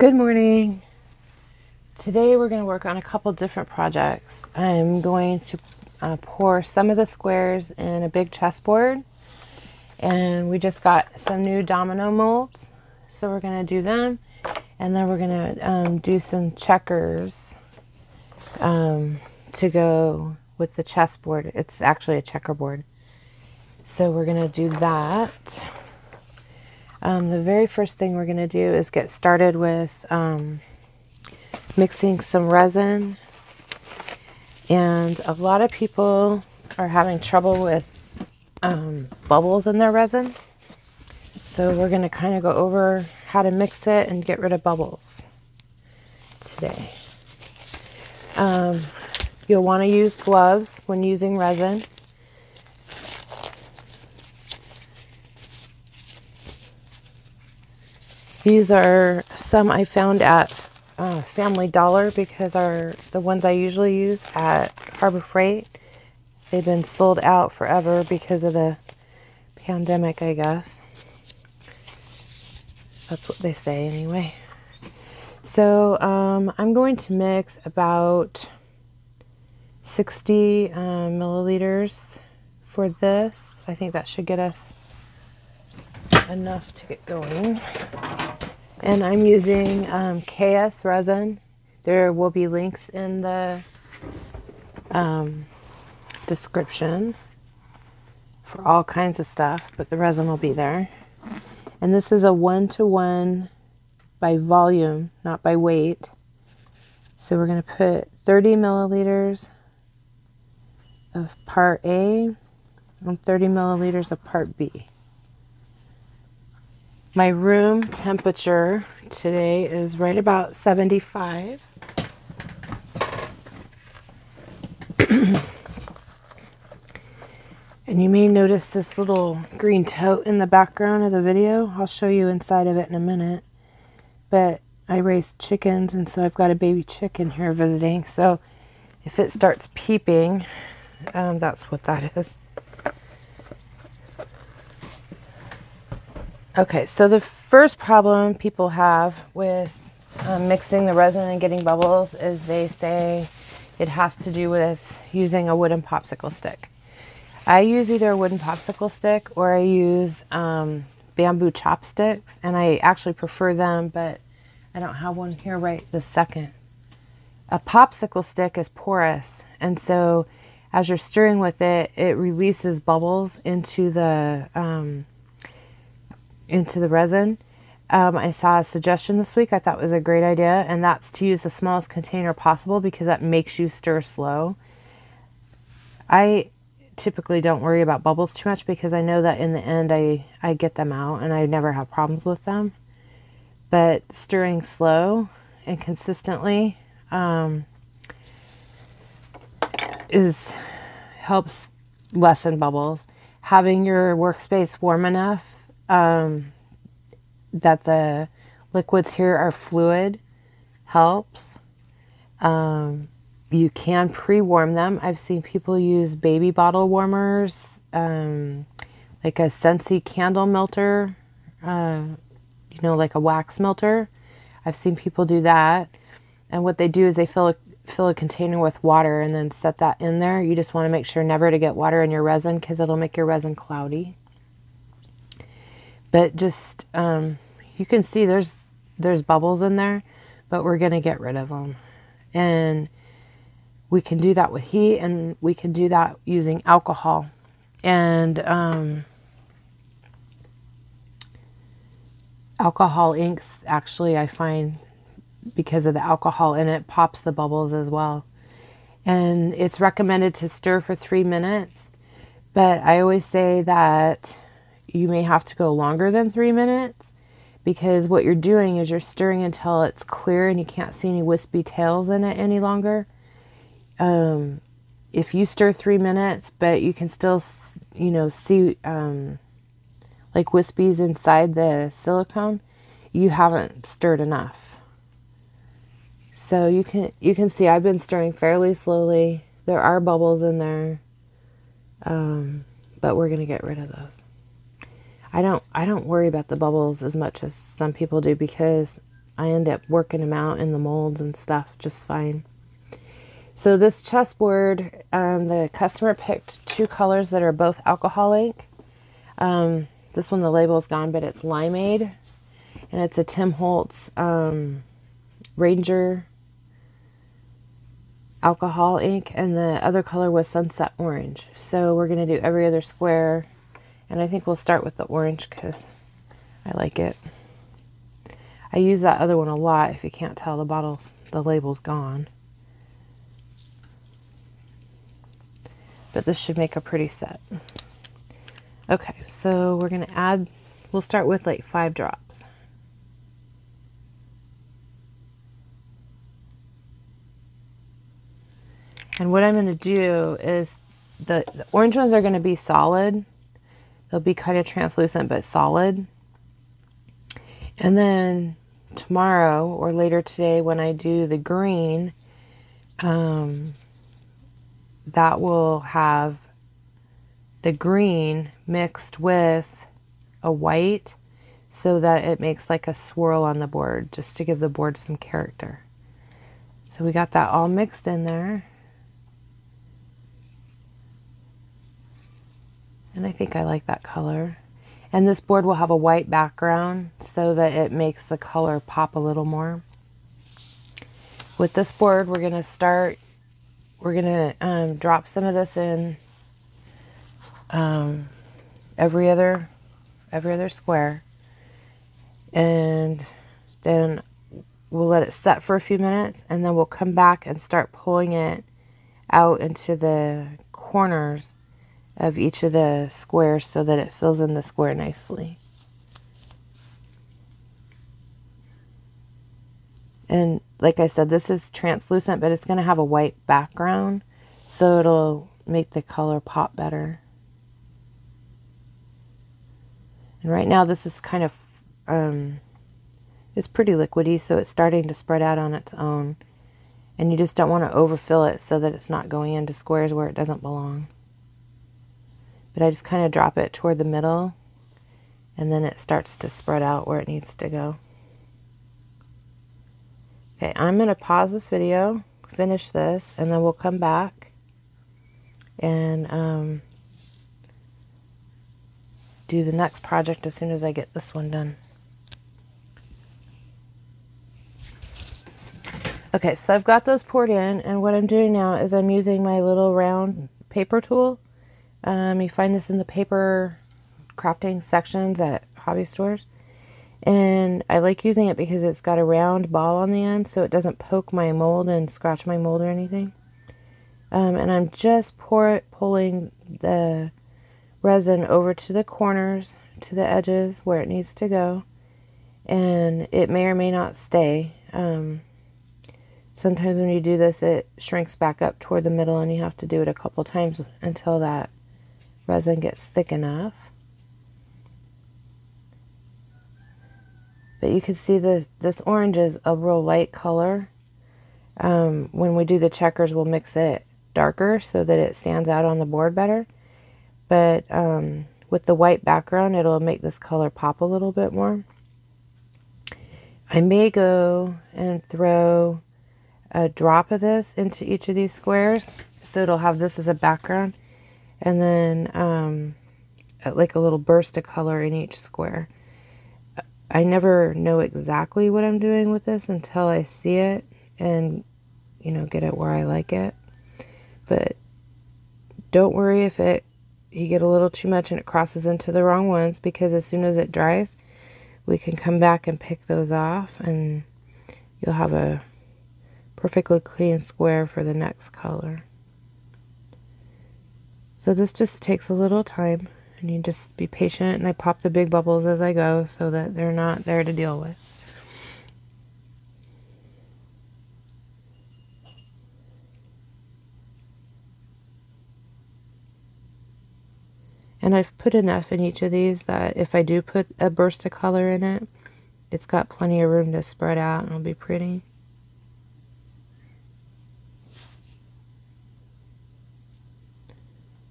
Good morning. Today we're going to work on a couple different projects. I'm going to pour some of the squares in a big chessboard, and we just got some new domino molds, so we're going to do them, and then we're going to do some checkers to go with the chessboard. It's actually a checkerboard, so we're going to do that. The very first thing we're going to do is get started with mixing some resin. And a lot of people are having trouble with bubbles in their resin. So we're going to kind of go over how to mix it and get rid of bubbles today. You'll want to use gloves when using resin. These are some I found at Family Dollar because the ones I usually use at Harbor Freight, they've been sold out forever because of the pandemic, I guess. That's what they say anyway. So I'm going to mix about 60 milliliters for this. I think that should get us enough to get going. And I'm using KS resin. There will be links in the description for all kinds of stuff, but the resin will be there. And this is a 1-to-1 by volume, not by weight. So we're going to put 30 milliliters of part A and 30 milliliters of part B. My room temperature today is right about 75. And you may notice this little green tote in the background of the video. I'll show you inside of it in a minute. But I raised chickens, and so I've got a baby chicken here visiting. So if it starts peeping, that's what that is. Okay, so the first problem people have with mixing the resin and getting bubbles is they say it has to do with using a wooden popsicle stick. I use either a wooden popsicle stick or I use bamboo chopsticks, and I actually prefer them, but I don't have one here right this second. A popsicle stick is porous, and so as you're stirring with it, it releases bubbles into the resin. I saw a suggestion this week I thought was a great idea, and that's to use the smallest container possible because that makes you stir slow. I typically don't worry about bubbles too much because I know that in the end I get them out and I never have problems with them. But stirring slow and consistently helps lessen bubbles. Having your workspace warm enough that the liquids here are fluid helps. You can pre-warm them. I've seen people use baby bottle warmers, like a Scentsy candle melter, like a wax melter. I've seen people do that. And what they do is they fill a container with water and then set that in there. You just want to make sure never to get water in your resin because it'll make your resin cloudy. But just, you can see there's bubbles in there, but we're going to get rid of them. And we can do that with heat, and we can do that using alcohol. And alcohol inks, actually, I find, because of the alcohol in it, pops the bubbles as well. And it's recommended to stir for 3 minutes, but I always say that you may have to go longer than 3 minutes because what you're doing is you're stirring until it's clear and you can't see any wispy tails in it any longer. If you stir 3 minutes, but you can still, see like wispies inside the silicone, you haven't stirred enough. So you can see I've been stirring fairly slowly. There are bubbles in there, but we're going to get rid of those. I don't worry about the bubbles as much as some people do because I end up working them out in the molds and stuff just fine. So this chessboard, the customer picked 2 colors that are both alcohol ink. This one, the label is gone, but it's limeade, and it's a Tim Holtz Ranger alcohol ink, and the other color was sunset orange. So we're going to do every other square, and I think we'll start with the orange because I like it. I use that other one a lot. If you can't tell, the label's gone. But this should make a pretty set. Okay, so we're going to add, we'll start with like 5 drops. And what I'm going to do is the orange ones are going to be solid. They'll be kind of translucent but solid. And then tomorrow or later today when I do the green, that will have the green mixed with a white so that it makes like a swirl on the board, just to give the board some character. So we got that all mixed in there. And I think I like that color. And this board will have a white background so that it makes the color pop a little more. With this board, we're going to start, we're going to drop some of this in every other square. And then we'll let it set for a few minutes, and then we'll come back and start pulling it out into the corners of each of the squares so that it fills in the square nicely. And like I said, this is translucent, but it's going to have a white background, so it'll make the color pop better. And right now this is kind of, it's pretty liquidy, so it's starting to spread out on its own. And you just don't want to overfill it so that it's not going into squares where it doesn't belong. But I just kind of drop it toward the middle, and then it starts to spread out where it needs to go. Okay, I'm going to pause this video, finish this, and then we'll come back and do the next project as soon as I get this one done. Okay, so I've got those poured in, and what I'm doing now is I'm using my little round paper tool. You find this in the paper crafting sections at hobby stores. And I like using it because it's got a round ball on the end, so it doesn't poke my mold and scratch my mold or anything. And I'm just pulling the resin over to the corners, to the edges where it needs to go. And it may or may not stay. Sometimes when you do this, it shrinks back up toward the middle, and you have to do it a couple times until that resin gets thick enough. But you can see this orange is a real light color. When we do the checkers, we'll mix it darker so that it stands out on the board better. But with the white background, it'll make this color pop a little bit more. I may go and throw a drop of this into each of these squares, so it'll have this as a background, and then like a little burst of color in each square. I never know exactly what I'm doing with this until I see it and, you know, get it where I like it. But don't worry if you get a little too much and it crosses into the wrong ones, because as soon as it dries, we can come back and pick those off, and you'll have a perfectly clean square for the next color. So this just takes a little time, and you just be patient, and I pop the big bubbles as I go so that they're not there to deal with. And I've put enough in each of these that if I do put a burst of color in it, it's got plenty of room to spread out and it'll be pretty.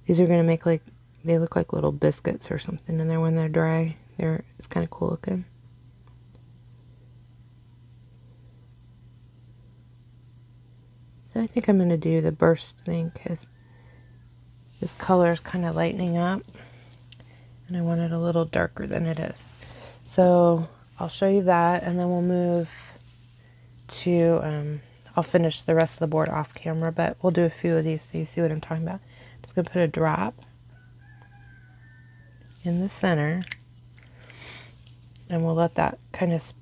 These are going to make like, they look like little biscuits or something in there when they're dry. It's kind of cool looking. I think I'm going to do the burst thing because this color is kind of lightening up and I want it a little darker than it is. So I'll show you that and then we'll move to, I'll finish the rest of the board off camera, but we'll do a few of these so you see what I'm talking about. I'm just going to put a drop in the center and we'll let that kind of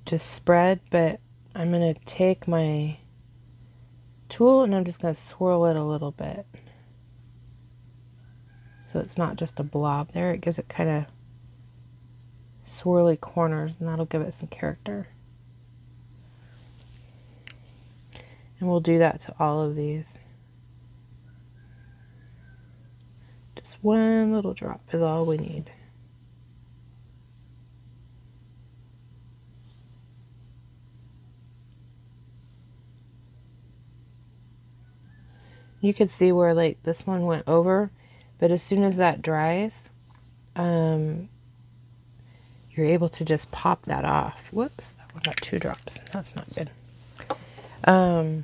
just spread, but I'm going to take my tool and I'm just going to swirl it a little bit so it's not just a blob there. It gives it kind of swirly corners and that'll give it some character. And we'll do that to all of these. Just one little drop is all we need. You could see where like this one went over, but as soon as that dries, you're able to just pop that off. Whoops, I got 2 drops. That's not good. So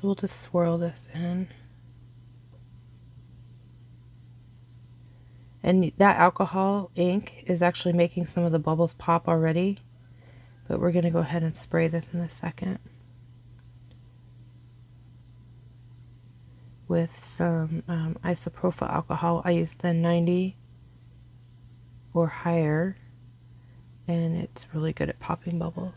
we'll just swirl this in. And that alcohol ink is actually making some of the bubbles pop already, but we're going to go ahead and spray this in a second with some isopropyl alcohol. I use the 90 or higher, and it's really good at popping bubbles.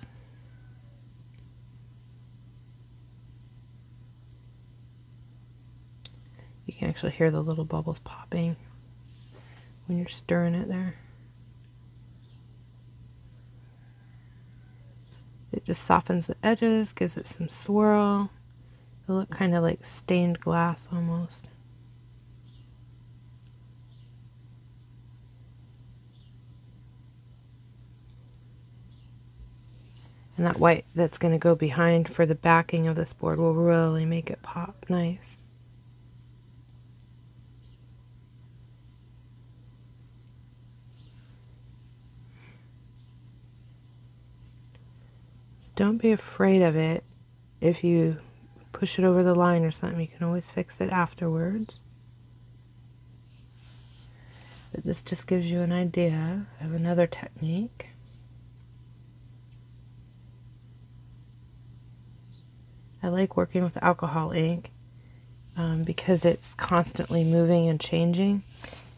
You can actually hear the little bubbles popping when you're stirring it there. It just softens the edges, gives it some swirl. It'll look kind of like stained glass almost. And that white that's going to go behind for the backing of this board will really make it pop nice. Don't be afraid of it. If you push it over the line or something, you can always fix it afterwards. But this just gives you an idea of another technique. I like working with alcohol ink because it's constantly moving and changing.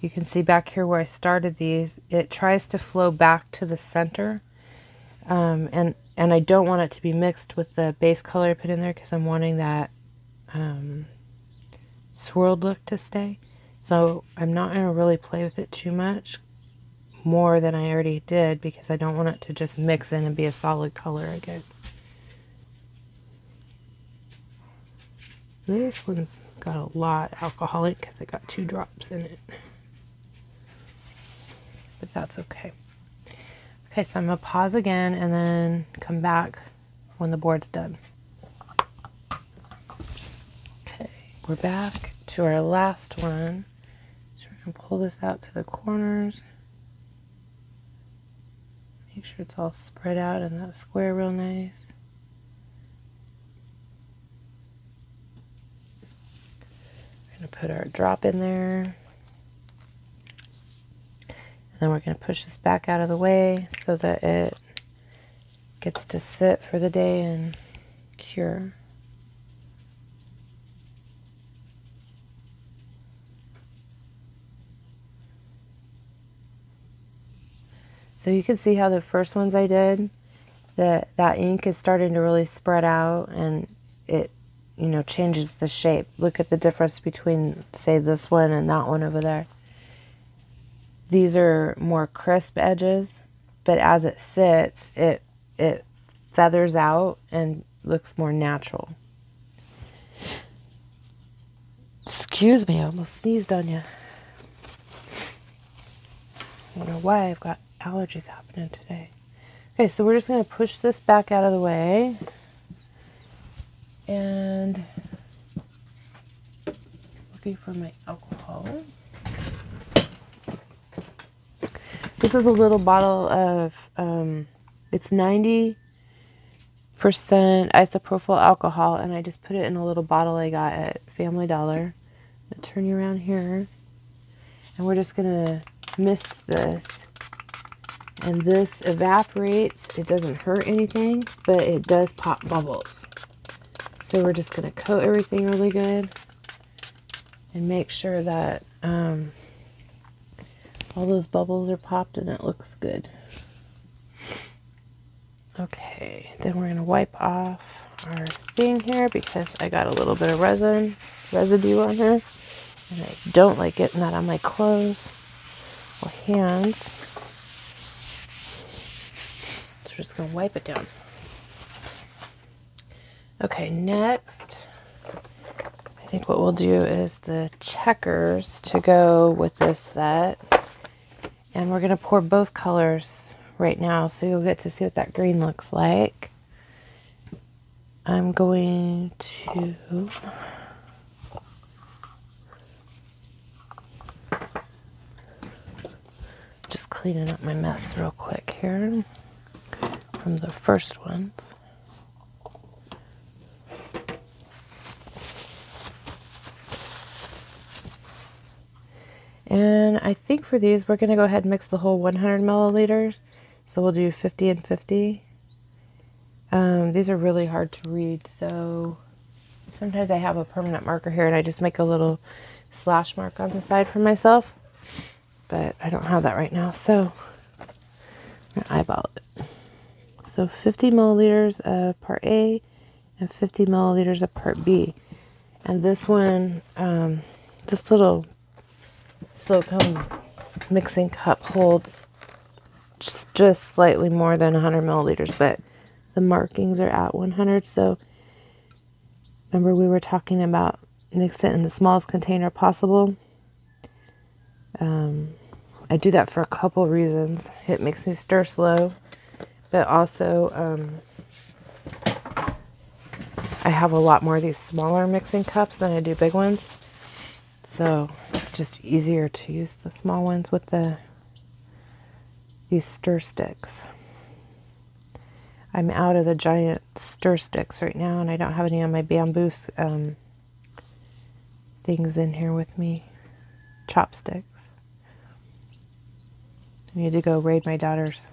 You can see back here where I started these, it tries to flow back to the center. And I don't want it to be mixed with the base color I put in there because I'm wanting that swirled look to stay. So I'm not going to really play with it too much more than I already did because I don't want it to just mix in and be a solid color again. This one's got a lot alcoholic because it got 2 drops in it. But that's okay. Okay, so I'm going to pause again and then come back when the board's done. Okay, we're back to our last one. So we're going to pull this out to the corners. Make sure it's all spread out in that square real nice. We're going to put our drop in there. Then we're going to push this back out of the way so that it gets to sit for the day and cure. So you can see how the first ones I did, that ink is starting to really spread out and it, you know, changes the shape. Look at the difference between, say, this one and that one over there. These are more crisp edges, but as it sits, it feathers out and looks more natural. Excuse me, I almost sneezed on you. I don't know why I've got allergies happening today. Okay, so we're just going to push this back out of the way. And looking for my alcohol. This is a little bottle of, it's 90% isopropyl alcohol, and I just put it in a little bottle I got at Family Dollar. I'll turn you around here, and we're just gonna mist this, and this evaporates. It doesn't hurt anything, but it does pop bubbles. So we're just gonna coat everything really good and make sure that all those bubbles are popped and it looks good. Okay, then we're gonna wipe off our thing here because I got a little bit of residue on her, and I don't like getting that on my clothes or hands. So we're just gonna wipe it down. Okay, next, I think what we'll do is the checkers to go with this set. And we're gonna pour both colors right now, so you'll get to see what that green looks like. I'm going to just cleaning up my mess real quick here from the first ones. And I think for these, we're going to go ahead and mix the whole 100 milliliters. So we'll do 50 and 50. These are really hard to read, so sometimes I have a permanent marker here and I just make a little slash mark on the side for myself. But I don't have that right now, so I'm going to eyeball it. So 50 milliliters of part A and 50 milliliters of part B. And this one, this little silicone mixing cup holds just slightly more than 100 milliliters, but the markings are at 100. So remember we were talking about mix it in the smallest container possible. I do that for a couple reasons. It makes me stir slow, but also I have a lot more of these smaller mixing cups than I do big ones. So it's just easier to use the small ones with these stir sticks. I'm out of the giant stir sticks right now, and I don't have any on my bamboo things in here with me. Chopsticks. I need to go raid my daughter's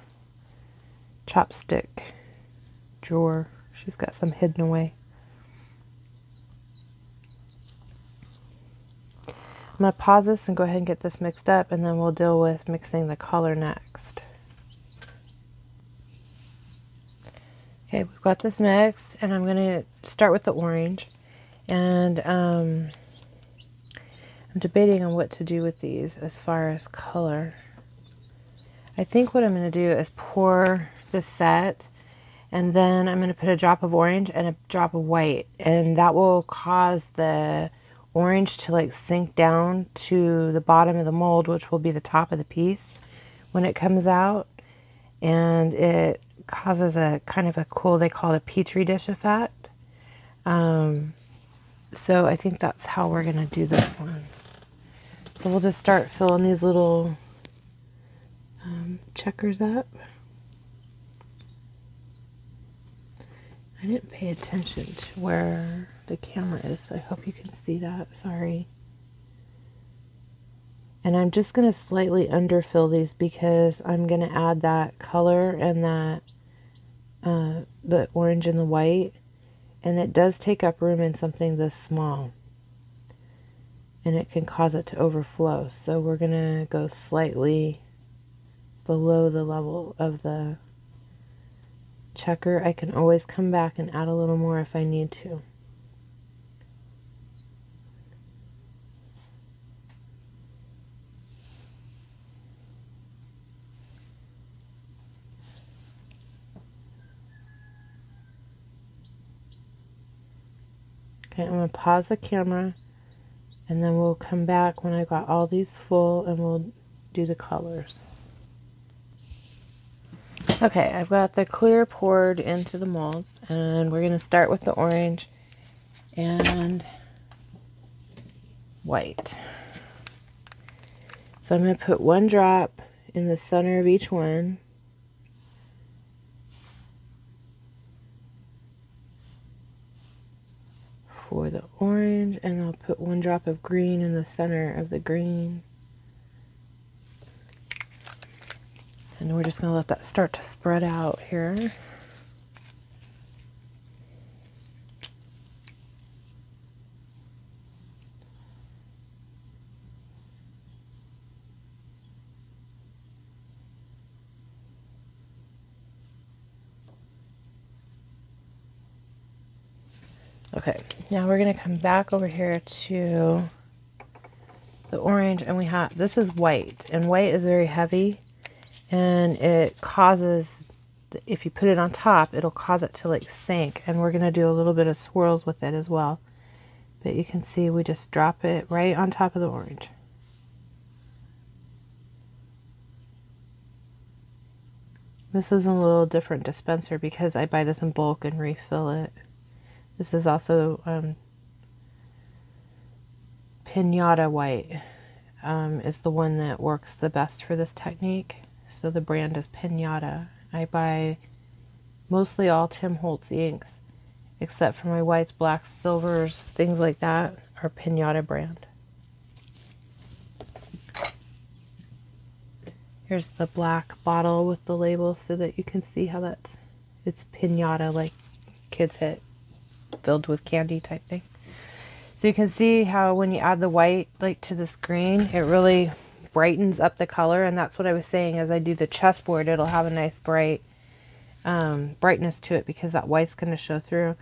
chopstick drawer. She's got some hidden away. I'm going to pause this and go ahead and get this mixed up, and then we'll deal with mixing the color next. Okay, we've got this mixed, and I'm going to start with the orange. And I'm debating on what to do with these as far as color. I think what I'm going to do is pour the set, and then I'm going to put a drop of orange and a drop of white, and that will cause the orange to like sink down to the bottom of the mold, which will be the top of the piece when it comes out, and it causes a kind of a cool, they call it a petri dish effect. So I think that's how we're gonna do this one. So we'll just start filling these little checkers up. I didn't pay attention to where the camera is, so I hope you can see that. Sorry. And I'm just going to slightly underfill these because I'm going to add that color and that the orange and the white, and it does take up room in something this small, and it can cause it to overflow. So we're going to go slightly below the level of the checker. I can always come back and add a little more if I need to. Okay, I'm going to pause the camera, and then we'll come back when I got all these full, and we'll do the colors. Okay, I've got the clear poured into the molds, and we're going to start with the orange and white. So I'm going to put one drop in the center of each one. for the orange, and I'll put 1 drop of green in the center of the green. And we're just going to let that start to spread out here. Okay, now we're going to come back over here to the orange, and we have, this is white, and white is very heavy, and it causes, if you put it on top, it'll cause it to like sink, and we're going to do a little bit of swirls with it as well. But you can see we just drop it right on top of the orange. This is a little different dispenser because I buy this in bulk and refill it. This is also Pinata White is the one that works the best for this technique. So the brand is Pinata. I buy mostly all Tim Holtz inks, except for my whites, blacks, silvers, things like that are Pinata brand. Here's the black bottle with the label so that you can see how it's Pinata, like kids hit, filled with candy type thing. So you can see how when you add the white like to this green, it really brightens up the color, and that's what I was saying. As I do the chessboard, it'll have a nice bright brightness to it because that white's going to show through.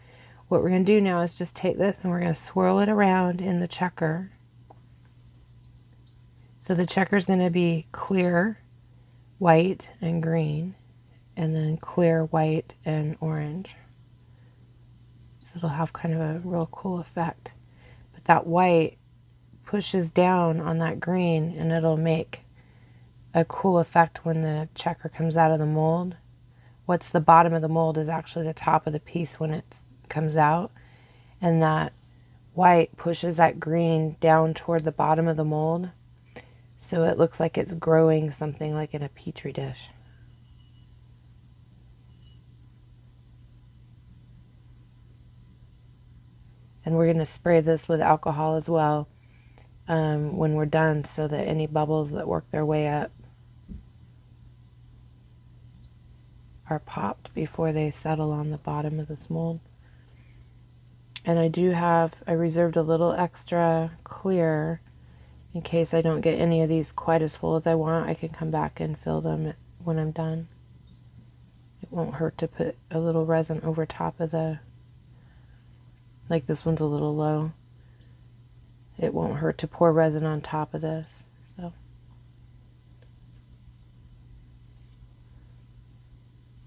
What we're going to do now is just take this and we're going to swirl it around in the checker. So the checker is going to be clear, white, and green, and then clear, white, and orange. So it'll have kind of a real cool effect. But that white pushes down on that green, and it'll make a cool effect when the checker comes out of the mold. What's the bottom of the mold is actually the top of the piece when it comes out, and that white pushes that green down toward the bottom of the mold, so it looks like it's growing something like in a petri dish. And we're going to spray this with alcohol as well when we're done, so that any bubbles that work their way up are popped before they settle on the bottom of this mold. And I reserved a little extra clear in case I don't get any of these quite as full as I want. I can come back and fill them when I'm done. It won't hurt to put a little resin over top of the, like this one's a little low. It won't hurt to pour resin on top of this. So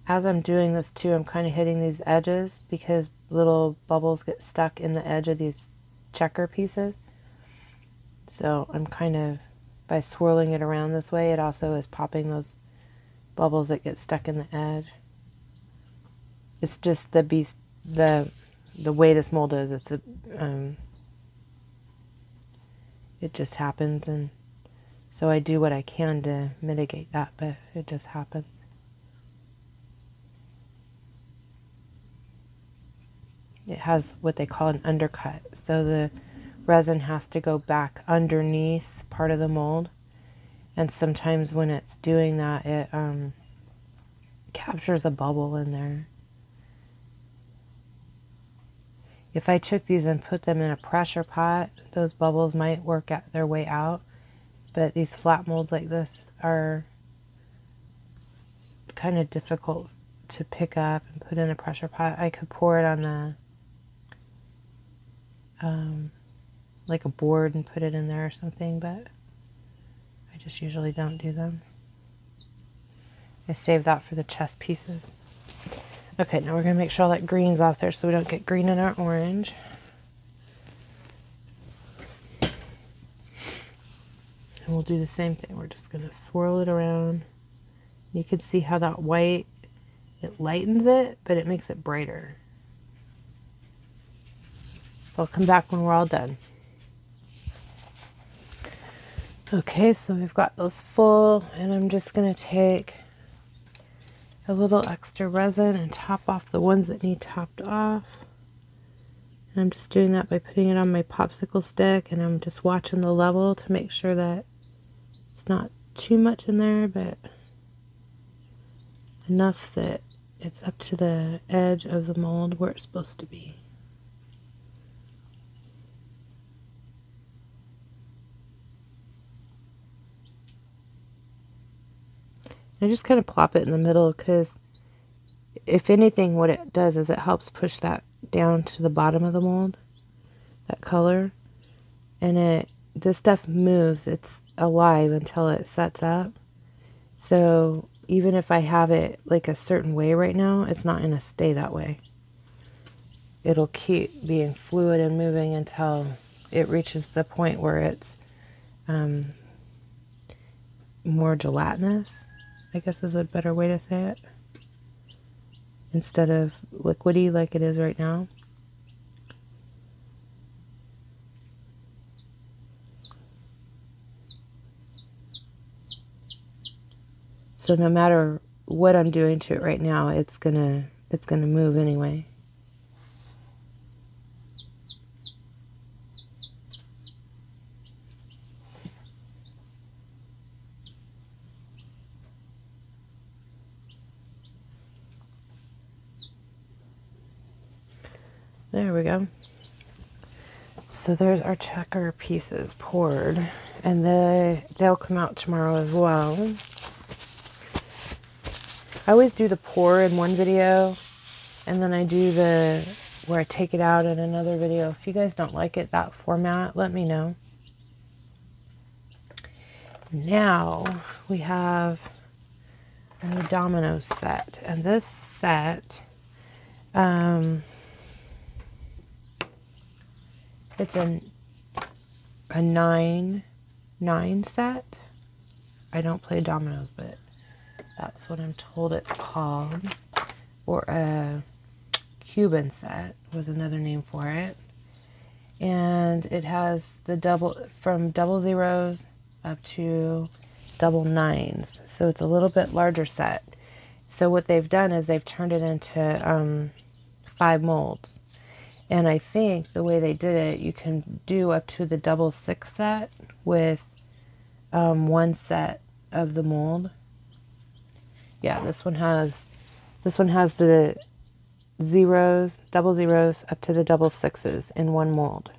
as I'm doing this too, I'm kind of hitting these edges because little bubbles get stuck in the edge of these checker pieces. So I'm kind of, by swirling it around this way, it also is popping those bubbles that get stuck in the edge. It's just the way this mold is. It's it just happens, and so I do what I can to mitigate that, but it just happens. It has what they call an undercut, so the resin has to go back underneath part of the mold, and sometimes when it's doing that, it captures a bubble in there. If I took these and put them in a pressure pot, those bubbles might work their way out, but these flat molds like this are kind of difficult to pick up and put in a pressure pot. I could pour it on the like a board and put it in there or something, but I just usually don't do them. I save that for the chess pieces. Okay, now we're going to make sure all that green's off there so we don't get green in our orange. And we'll do the same thing. We're just going to swirl it around. You can see how that white, it lightens it, but it makes it brighter. So I'll come back when we're all done. Okay, so we've got those full, and I'm just going to take a little extra resin and top off the ones that need topped off. And I'm just doing that by putting it on my popsicle stick, and I'm just watching the level to make sure that it's not too much in there, but enough that it's up to the edge of the mold where it's supposed to be. I just kind of plop it in the middle because if anything, what it does is it helps push that down to the bottom of the mold, that color, and this stuff moves. It's alive until it sets up. So even if I have it like a certain way right now, it's not going to stay that way. It'll keep being fluid and moving until it reaches the point where it's more gelatinous, I guess is a better way to say it, instead of liquidy like it is right now. So no matter what I'm doing to it right now, it's gonna move anyway. There we go. So there's our checker pieces poured, and they'll come out tomorrow as well. I always do the pour in one video, and then I do where I take it out in another video. If you guys don't like it that format, let me know. Now we have a new Domino set, and this set, it's a 9 set. I don't play dominoes, but that's what I'm told it's called. Or a Cuban set was another name for it. And it has the from double zeros up to double nines. So it's a little bit larger set. So what they've done is they've turned it into 5 molds. And I think the way they did it, you can do up to the double 6 set with 1 set of the mold. Yeah, this one has the zeros, double zeros up to the double 6s in 1 mold.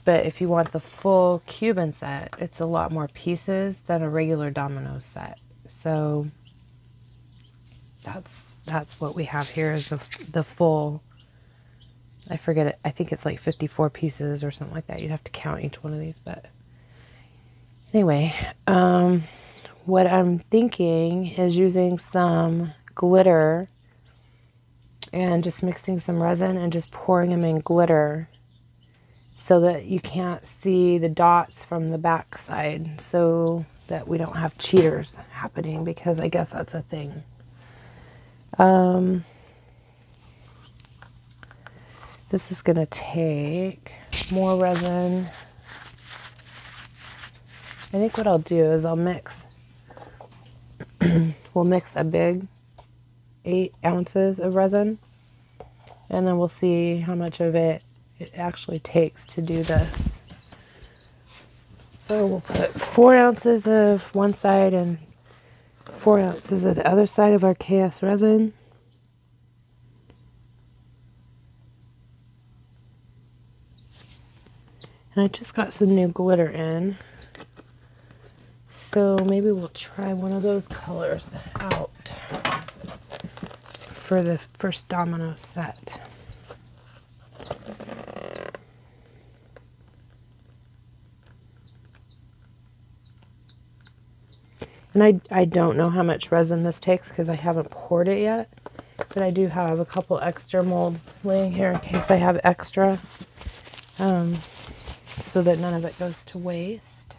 But if you want the full Cuban set, it's a lot more pieces than a regular Domino set. So that's what we have here is the full. I forget it. I think it's like 54 pieces or something like that. You'd have to count each one of these, but anyway, what I'm thinking is using some glitter and just mixing some resin and just pouring them in glitter so that you can't see the dots from the back side, so that we don't have cheaters happening, because I guess that's a thing. This is going to take more resin. I think what I'll do is I'll mix, we'll mix a big 8 ounces of resin, and then we'll see how much of it actually takes to do this. So we'll put 4 ounces of one side and 4 ounces of the other side of our KS resin. And I just got some new glitter in, so maybe we'll try one of those colors out for the first Domino set. And I don't know how much resin this takes because I haven't poured it yet, but I do have a couple extra molds laying here in case I have extra. So that none of it goes to waste.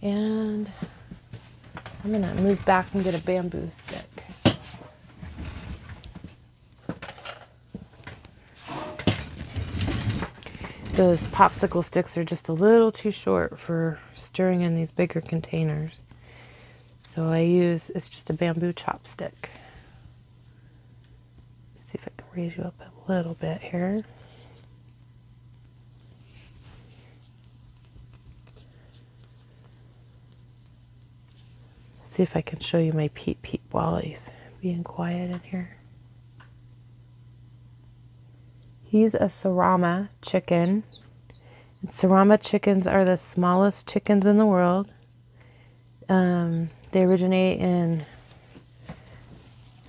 And I'm going to move back and get a bamboo stick. Those popsicle sticks are just a little too short for stirring in these bigger containers. So it's just a bamboo chopstick. Let's see if I can raise you up a little bit here. See if I can show you my Peep Peep while he's being quiet in here. He's a Sarama chicken. And Sarama chickens are the smallest chickens in the world. They originate in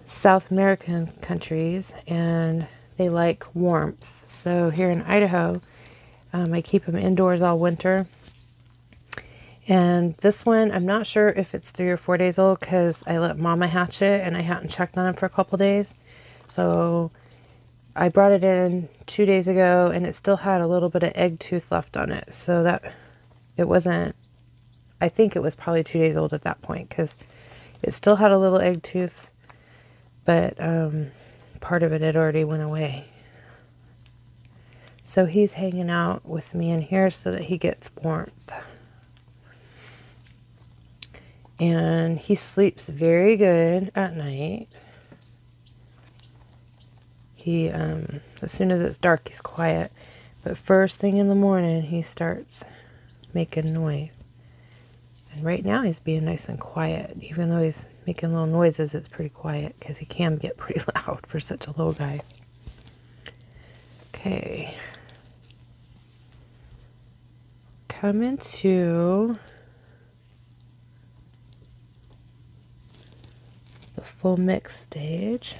South American countries and they like warmth. So here in Idaho, I keep them indoors all winter. And this one, I'm not sure if it's 3 or 4 days old because I let Mama hatch it and I hadn't checked on it for a couple days. So I brought it in 2 days ago and it still had a little bit of egg tooth left on it. So that it wasn't, I think it was probably 2 days old at that point because it still had a little egg tooth, but part of it had already went away. So he's hanging out with me in here so that he gets warmth. And he sleeps very good at night. He, as soon as it's dark, he's quiet. But first thing in the morning, he starts making noise. And right now he's being nice and quiet. Even though he's making little noises, it's pretty quiet because he can get pretty loud for such a little guy. Okay. Coming to the full mix stage.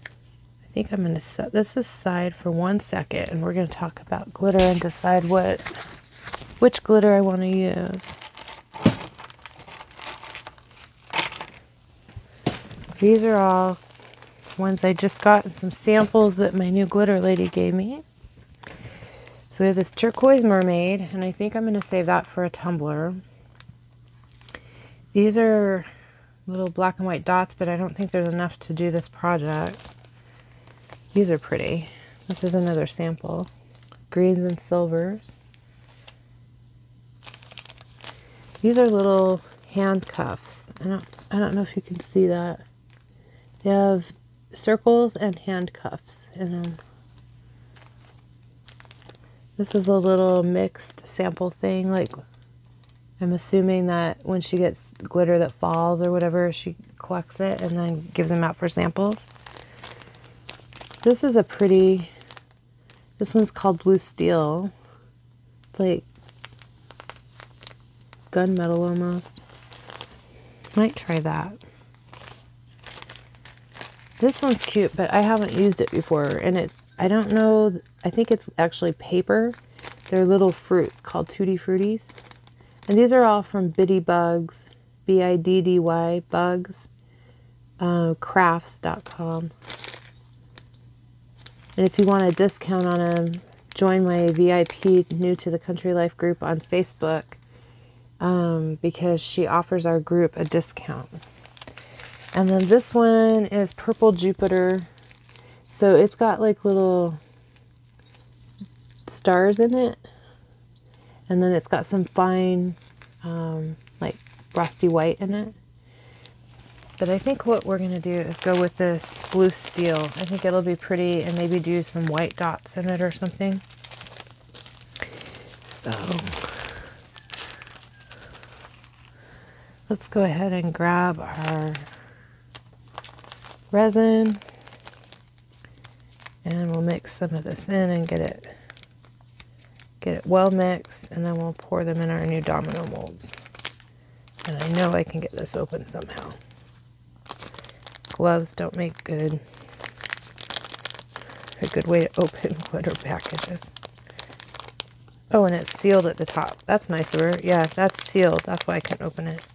I think I'm going to set this aside for 1 second and we're going to talk about glitter and decide which glitter I want to use. These are all ones I just got and some samples that my new glitter lady gave me. So we have this turquoise mermaid and I think I'm going to save that for a tumbler. These are little black and white dots, but I don't think there's enough to do this project. These are pretty. This is another sample. Greens and silvers. These are little handcuffs. I don't know if you can see that. They have circles and handcuffs in them. This is a little mixed sample thing. Like, I'm assuming that when she gets glitter that falls or whatever, she collects it and then gives them out for samples. This is a pretty, this one's called Blue Steel. It's like gunmetal almost. Might try that. This one's cute, but I haven't used it before. And I don't know, I think it's actually paper. They're little fruits called Tutti Fruities. And these are all from Biddy Bugs, B-I-D-D-Y, Bugs, crafts.com. And if you want a discount on them, join my VIP New to the Country Life group on Facebook because she offers our group a discount. And then this one is Purple Jupiter. So it's got like little stars in it. And then it's got some fine like rusty white in it. But I think what we're going to do is go with this Blue Steel. I think it'll be pretty and maybe do some white dots in it or something. So let's go ahead and grab our resin and we'll mix some of this in and get it well mixed, and then we'll pour them in our new domino molds. And I know I can get this open somehow. Gloves don't make a good way to open glitter packages. Oh, and it's sealed at the top. That's nice of her. Yeah, that's sealed. That's why I couldn't open it.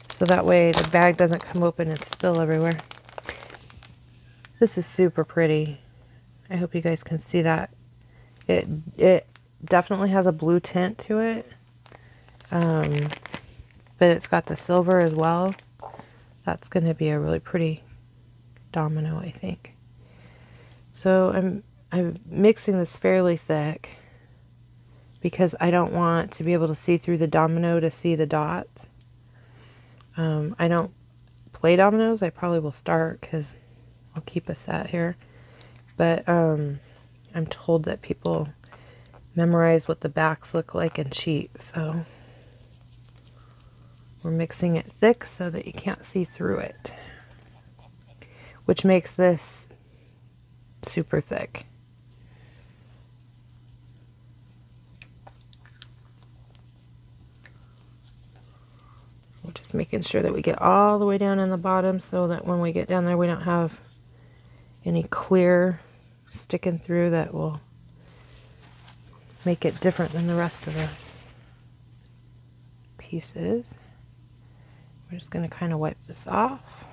So that way the bag doesn't come open and spill everywhere. This is super pretty. I hope you guys can see that. It definitely has a blue tint to it. But it's got the silver as well. That's going to be a really pretty domino, I think. So I'm mixing this fairly thick because I don't want to be able to see through the domino to see the dots. I don't play dominoes. I probably will start because I'll keep a set here. But I'm told that people memorize what the backs look like and cheat, so We're mixing it thick so that you can't see through it, which makes this super thick. We're just making sure that we get all the way down in the bottom so that when we get down there we don't have any clear sticking through that will make it different than the rest of the pieces. We're just going to kind of wipe this off.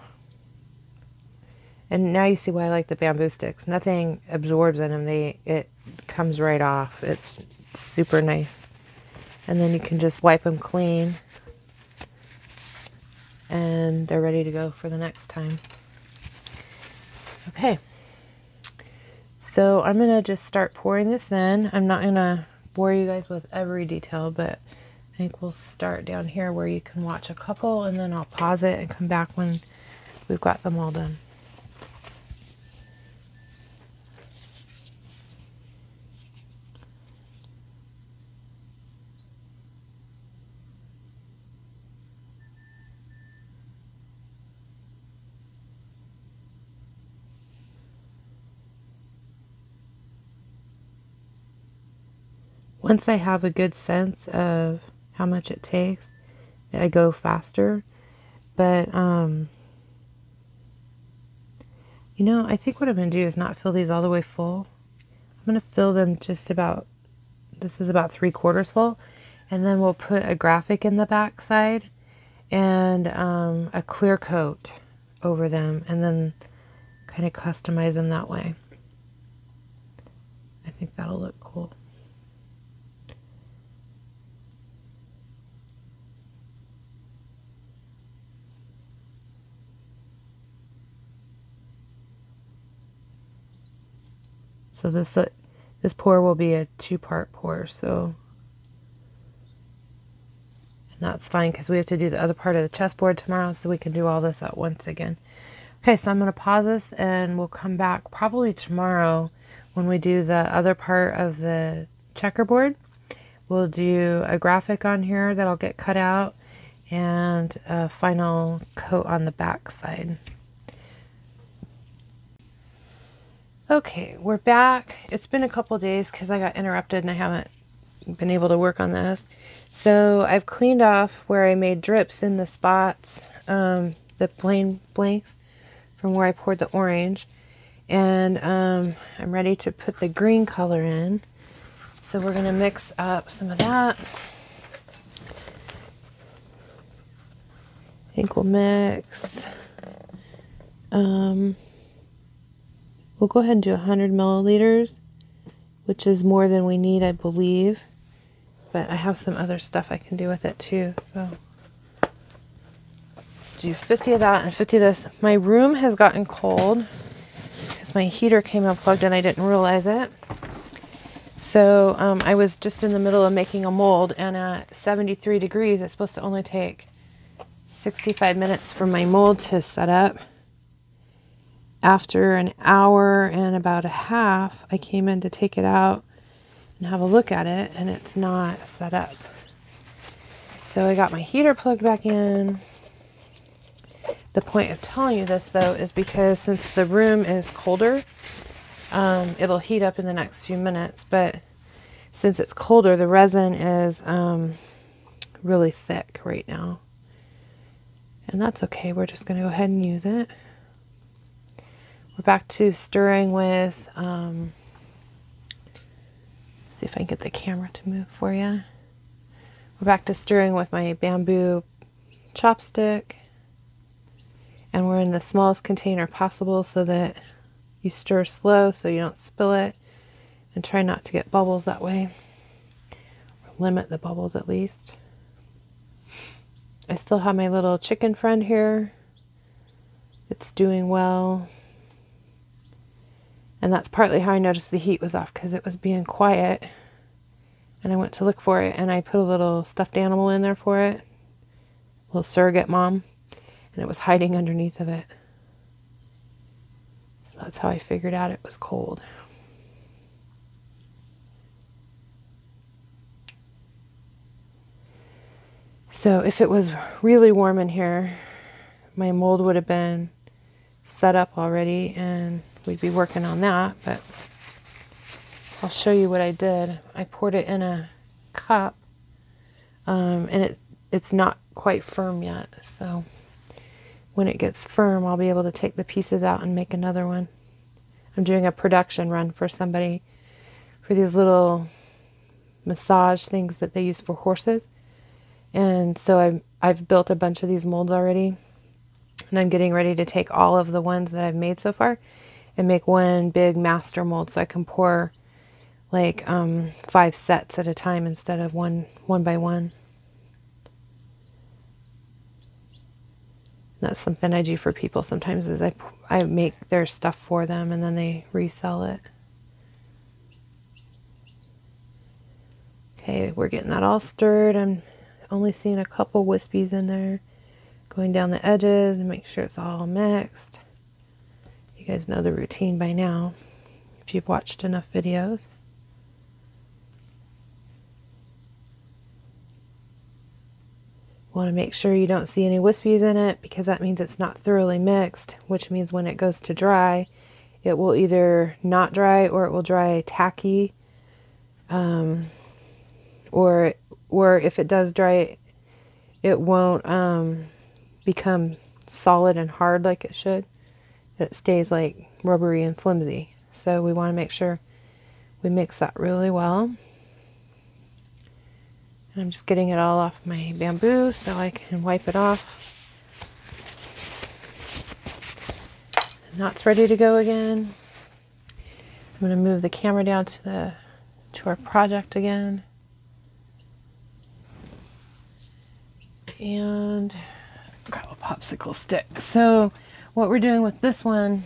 And now you see why I like the bamboo sticks. Nothing absorbs in them. It comes right off. It's super nice. And then you can just wipe them clean. And they're ready to go for the next time. Okay. So I'm going to just start pouring this in. I'm not going to bore you guys with every detail, but I think we'll start down here where you can watch a couple, and then I'll pause it and come back when we've got them all done. Once I have a good sense of how much it takes, I go faster. But, you know, I think what I'm going to do is not fill these all the way full. I'm going to fill them just about, this is about 3/4 full. And then we'll put a graphic in the back side and a clear coat over them. And then kind of customize them that way. I think that'll look cool. So this pour will be a 2-part pour, so, and that's fine because we have to do the other part of the chessboard tomorrow, so we can do all this at once again. Okay, so I'm going to pause this and we'll come back probably tomorrow when we do the other part of the checkerboard. We'll do a graphic on here that'll get cut out and a final coat on the back side. Okay, we're back. It's been a couple days because I got interrupted and I haven't been able to work on this. So I've cleaned off where I made drips in the spots, the plain blanks from where I poured the orange. And I'm ready to put the green color in. So we're going to mix up some of that. I think we'll mix... we'll go ahead and do 100 milliliters, which is more than we need, I believe. But I have some other stuff I can do with it too. So do 50 of that and 50 of this. My room has gotten cold because my heater came unplugged and I didn't realize it. So I was just in the middle of making a mold, and at 73 degrees, it's supposed to only take 65 minutes for my mold to set up. After an hour and about a half, I came in to take it out and have a look at it, and it's not set up. So I got my heater plugged back in. The point of telling you this, though, is because since the room is colder, it'll heat up in the next few minutes, but since it's colder, the resin is really thick right now. And that's okay. We're just going to go ahead and use it. We're back to stirring with, see if I can get the camera to move for you. We're back to stirring with my bamboo chopstick. And we're in the smallest container possible so that you stir slow so you don't spill it. And try not to get bubbles that way. Or limit the bubbles at least. I still have my little chicken friend here. It's doing well. And that's partly how I noticed the heat was off, because it was being quiet. And I went to look for it, and I put a little stuffed animal in there for it. A little surrogate mom. And it was hiding underneath of it. So that's how I figured out it was cold. So if it was really warm in here, my mold would have been set up already and we'd be working on that, but I'll show you what I did. I poured it in a cup, and it's not quite firm yet, so when it gets firm, I'll be able to take the pieces out and make another one. I'm doing a production run for somebody for these little massage things that they use for horses. And so I've built a bunch of these molds already. And I'm getting ready to take all of the ones that I've made so far and make one big master mold so I can pour like 5 sets at a time instead of one by one. That's something I do for people sometimes, is I make their stuff for them and then they resell it. Okay, we're getting that all stirred. I'm only seeing a couple wispies in there. Going down the edges and make sure it's all mixed. You guys know the routine by now if you've watched enough videos. Want to make sure you don't see any wispies in it, because that means it's not thoroughly mixed, which means when it goes to dry, it will either not dry or it will dry tacky, or if it does dry, it won't become solid and hard like it should. It stays like rubbery and flimsy. So we want to make sure we mix that really well. And I'm just getting it all off my bamboo so I can wipe it off. And that's ready to go again. I'm going to move the camera down to our project again. And grab a popsicle stick. So what we're doing with this one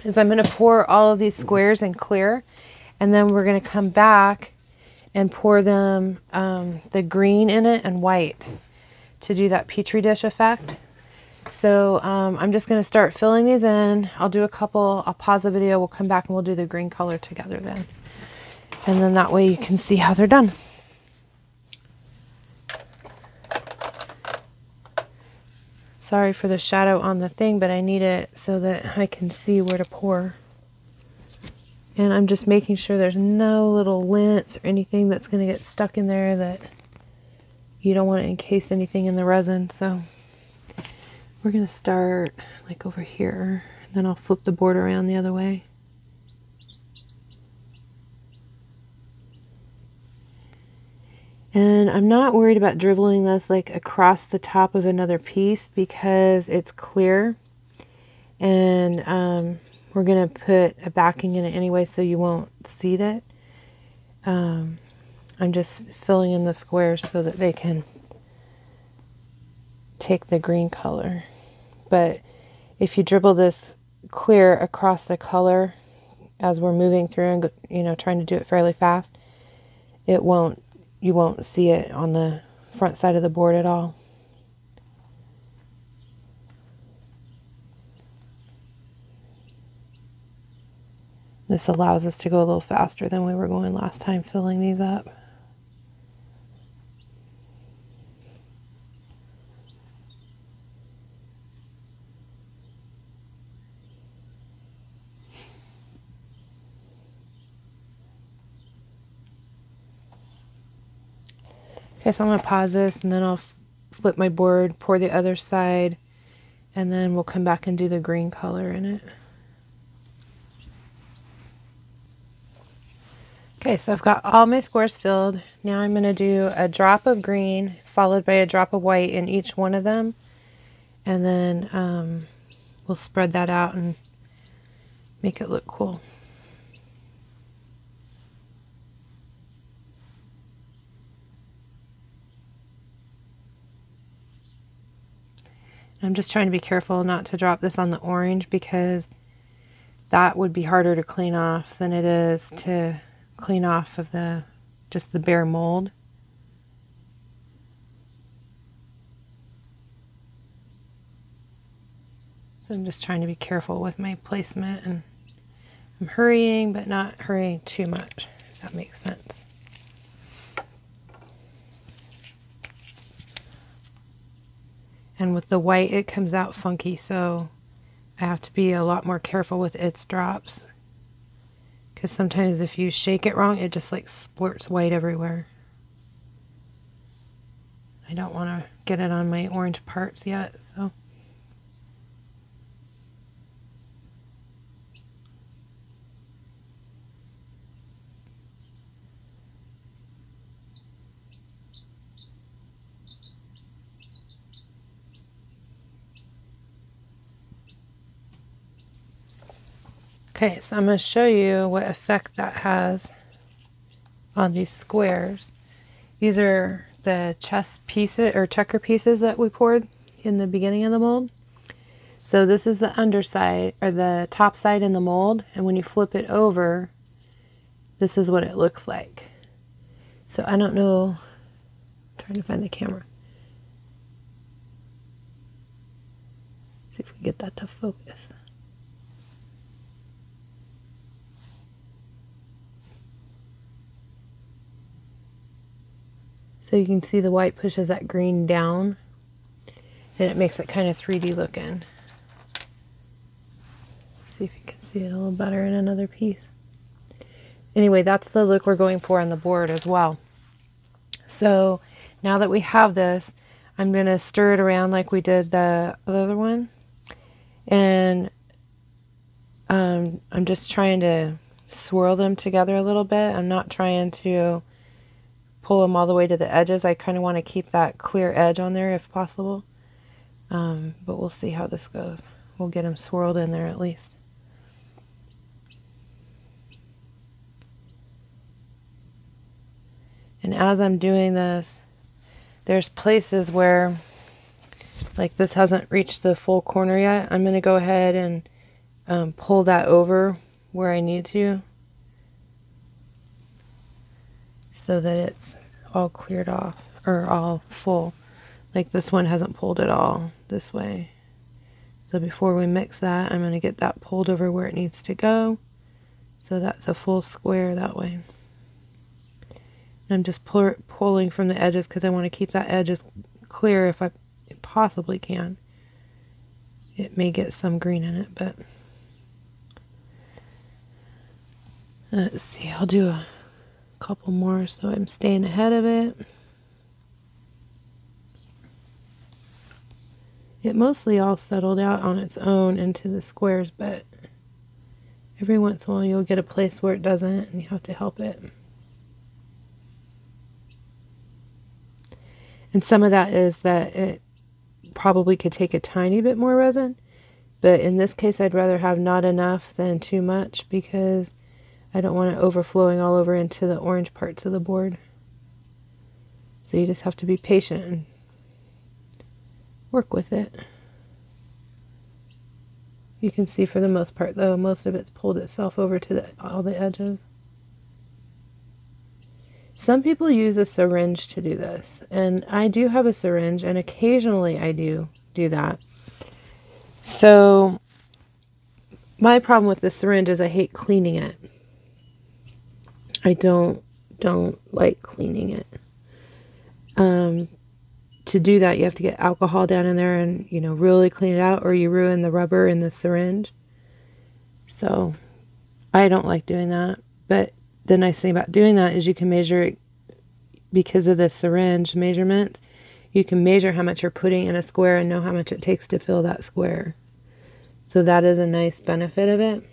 is I'm going to pour all of these squares in clear, and then we're going to come back and pour them the green in it and white to do that petri dish effect. So I'm just going to start filling these in. I'll do a couple, I'll pause the video, we'll come back and we'll do the green color together then. And then that way you can see how they're done. Sorry for the shadow on the thing, but I need it so that I can see where to pour. And I'm just making sure there's no little lint or anything that's going to get stuck in there that you don't want to encase anything in the resin. So we're going to start like over here, and then I'll flip the board around the other way. And I'm not worried about dribbling this like across the top of another piece because it's clear, and we're going to put a backing in it anyway so you won't see that. I'm just filling in the squares so that they can take the green color. But if you dribble this clear across the color as we're moving through and trying to do it fairly fast, you won't see it on the front side of the board at all. This allows us to go a little faster than we were going last time filling these up. Okay, so I'm going to pause this and then I'll flip my board, pour the other side, and then we'll come back and do the green color in it. Okay, so I've got all my squares filled. Now I'm going to do a drop of green followed by a drop of white in each one of them. And then we'll spread that out and make it look cool. I'm just trying to be careful not to drop this on the orange because that would be harder to clean off than it is to clean off of just the bare mold. So I'm just trying to be careful with my placement, and I'm hurrying but not hurrying too much, if that makes sense. And with the white, it comes out funky, so I have to be a lot more careful with its drops. Because sometimes if you shake it wrong, it just like splurts white everywhere. I don't want to get it on my orange parts yet, so. Okay, so I'm going to show you what effect that has on these squares. These are the chess pieces or checker pieces that we poured in the beginning of the mold. So this is the underside or the top side in the mold, and when you flip it over, this is what it looks like. So I don't know, I'm trying to find the camera. See if we get that to focus. So you can see the white pushes that green down, and it makes it kind of 3D looking. See if you can see it a little better in another piece. Anyway, that's the look we're going for on the board as well. So now that we have this, I'm going to stir it around like we did the other one. And I'm just trying to swirl them together a little bit. I'm not trying to pull them all the way to the edges. I kind of want to keep that clear edge on there if possible. But we'll see how this goes. We'll get them swirled in there at least. And as I'm doing this, there's places where, like this hasn't reached the full corner yet. I'm going to go ahead and pull that over where I need to, so that it's all cleared off, or all full. Like this one hasn't pulled at all this way. So before we mix that, I'm going to get that pulled over where it needs to go. So that's a full square that way. And I'm just pulling from the edges because I want to keep that edge as clear if I possibly can. It may get some green in it, but let's see, I'll do a couple more so I'm staying ahead of it. It mostly all settled out on its own into the squares, but every once in a while you'll get a place where it doesn't and you have to help it. And some of that is that it probably could take a tiny bit more resin, but in this case I'd rather have not enough than too much because I don't want it overflowing all over into the orange parts of the board. So you just have to be patient and work with it. You can see for the most part though, most of it's pulled itself over to all the edges. Some people use a syringe to do this, and I do have a syringe, and occasionally I do that. So my problem with the syringe is I hate cleaning it. I don't like cleaning it. To do that, you have to get alcohol down in there and, you know, really clean it out, or you ruin the rubber in the syringe. So I don't like doing that. But the nice thing about doing that is you can measure it because of the syringe measurement. You can measure how much you're putting in a square and know how much it takes to fill that square. So that is a nice benefit of it.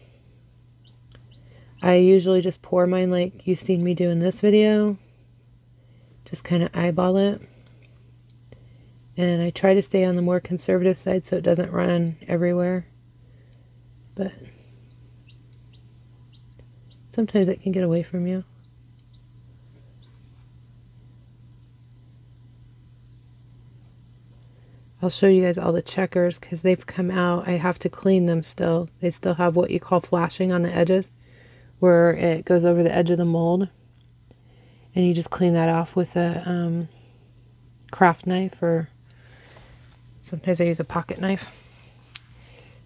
I usually just pour mine like you've seen me do in this video. Just kind of eyeball it. And I try to stay on the more conservative side so it doesn't run everywhere. But sometimes it can get away from you. I'll show you guys all the checkers because they've come out. I have to clean them still. They still have what you call flashing on the edges, where it goes over the edge of the mold. And you just clean that off with a craft knife, or sometimes I use a pocket knife.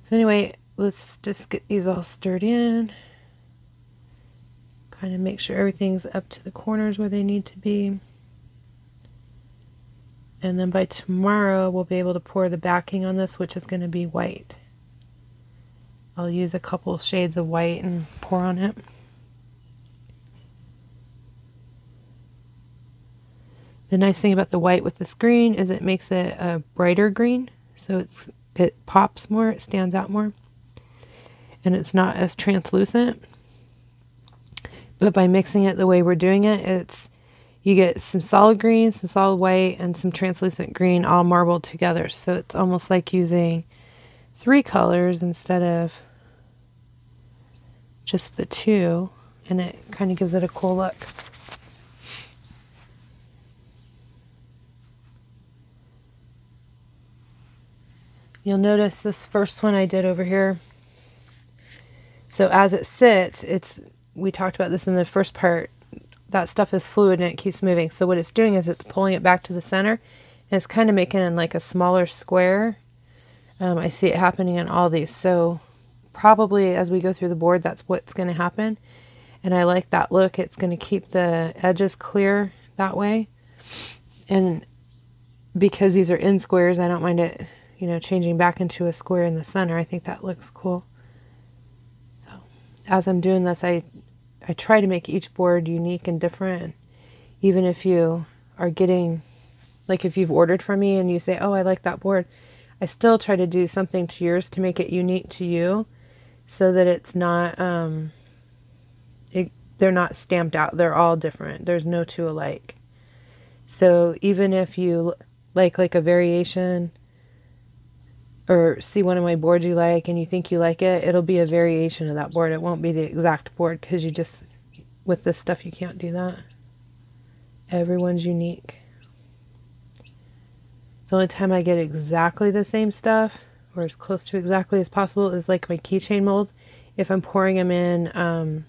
So anyway, let's just get these all stirred in. Kind of make sure everything's up to the corners where they need to be. And then by tomorrow, we'll be able to pour the backing on this, which is going to be white. I'll use a couple shades of white and pour on it. The nice thing about the white with this green is it makes it a brighter green. So it pops more, it stands out more. And it's not as translucent. But by mixing it the way we're doing it, you get some solid green, some solid white, and some translucent green all marbled together. So it's almost like using 3 colors instead of just the 2, and it kind of gives it a cool look. You'll notice this first one I did over here. So as it sits, we talked about this in the first part, that stuff is fluid and it keeps moving. So what it's doing is it's pulling it back to the center, and it's kind of making it like a smaller square. I see it happening in all these. So probably as we go through the board, that's what's going to happen. And I like that look. It's going to keep the edges clear that way. And because these are in squares, I don't mind it, changing back into a square in the center. I think that looks cool. So as I'm doing this, I try to make each board unique and different. Even if you are getting, like if you've ordered from me and you say, oh, I like that board, I still try to do something to yours to make it unique to you so that it's not, they're not stamped out. They're all different. There's no two alike. So even if you like a variation or see one of my boards you like and you think you like it, it'll be a variation of that board. It won't be the exact board because with this stuff, you can't do that. Everyone's unique. The only time I get exactly the same stuff, or as close to exactly as possible, is like my keychain molds. If I'm pouring them in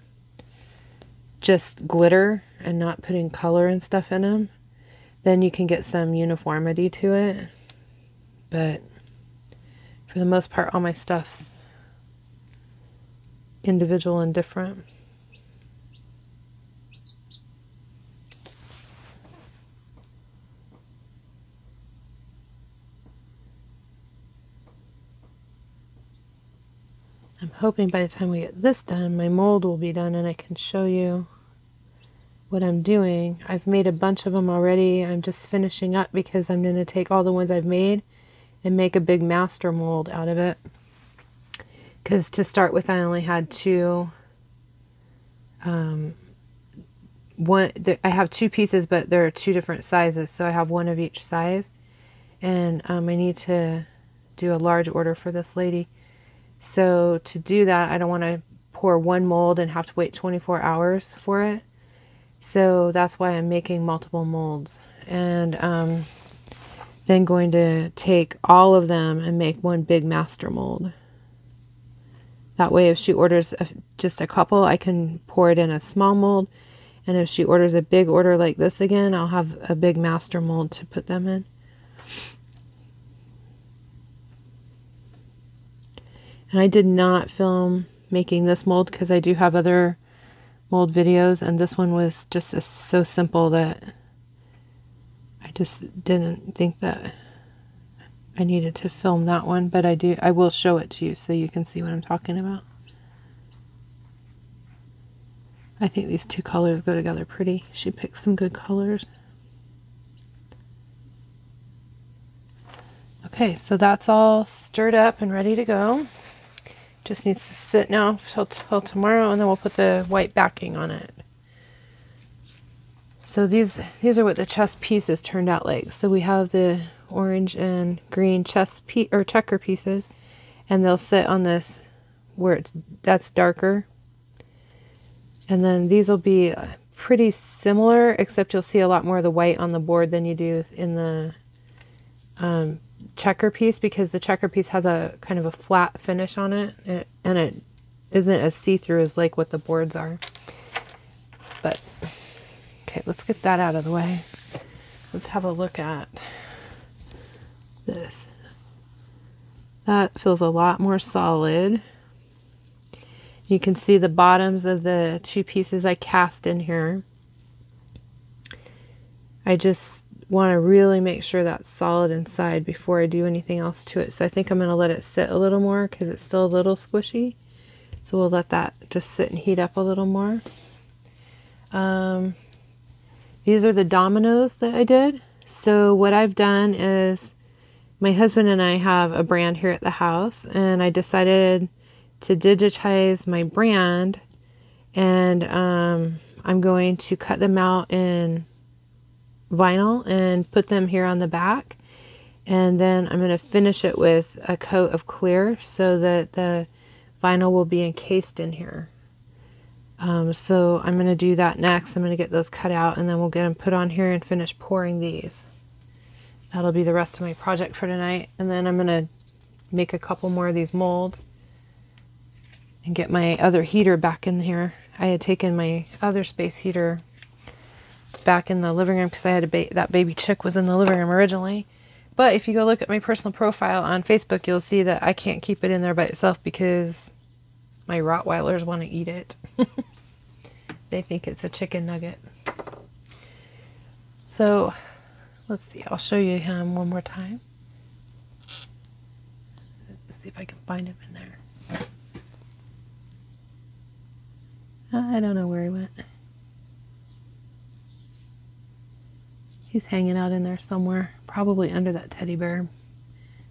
just glitter and not putting color and stuff in them, then you can get some uniformity to it. But for the most part, all my stuff's individual and different. I'm hoping by the time we get this done, my mold will be done and I can show you what I'm doing. I've made a bunch of them already. I'm just finishing up because I'm going to take all the ones I've made and make a big master mold out of it. Because to start with, I only had 2. I have 2 pieces, but there are 2 different sizes, so I have 1 of each size. And I need to do a large order for this lady. So to do that, I don't want to pour 1 mold and have to wait 24 hours for it. So that's why I'm making multiple molds. And then going to take all of them and make one big master mold. That way if she orders just a couple, I can pour it in a small mold. And if she orders a big order like this again, I'll have a big master mold to put them in. And I did not film making this mold because I do have other mold videos, and this one was just so simple that I just didn't think that I needed to film that one, but I will show it to you so you can see what I'm talking about. I think these 2 colors go together pretty. She picked some good colors. Okay, so that's all stirred up and ready to go. Just needs to sit now till tomorrow, and then we'll put the white backing on it. So these are what the chess pieces turned out like. So we have the orange and green checker pieces, and they'll sit on this where that's darker. And then these will be pretty similar, except you'll see a lot more of the white on the board than you do in the checker piece, because the checker piece has a kind of a flat finish on it, and it isn't as see-through as like what the boards are. But okay, let's get that out of the way. Let's have a look at this. That feels a lot more solid. You can see the bottoms of the 2 pieces I cast in here. I just want to really make sure that's solid inside before I do anything else to it. So I think I'm going to let it sit a little more because it's still a little squishy. So we'll let that just sit and heat up a little more. These are the dominoes that I did. So what I've done is my husband and I have a brand here at the house, and I decided to digitize my brand, and I'm going to cut them out in vinyl and put them here on the back, and then I'm going to finish it with a coat of clear so that the vinyl will be encased in here. So I'm going to do that next. I'm going to get those cut out, and then we'll get them put on here and finish pouring these. That'll be the rest of my project for tonight, and then I'm going to make a couple more of these molds and get my other heater back in here. I had taken my other space heater back in the living room because I had that baby chick was in the living room originally. But if you go look at my personal profile on Facebook, you'll see that I can't keep it in there by itself because my Rottweilers want to eat it. They think it's a chicken nugget. So let's see, I'll show you him one more time. Let's see if I can find him in there. I don't know where he went. He's hanging out in there somewhere, probably under that teddy bear.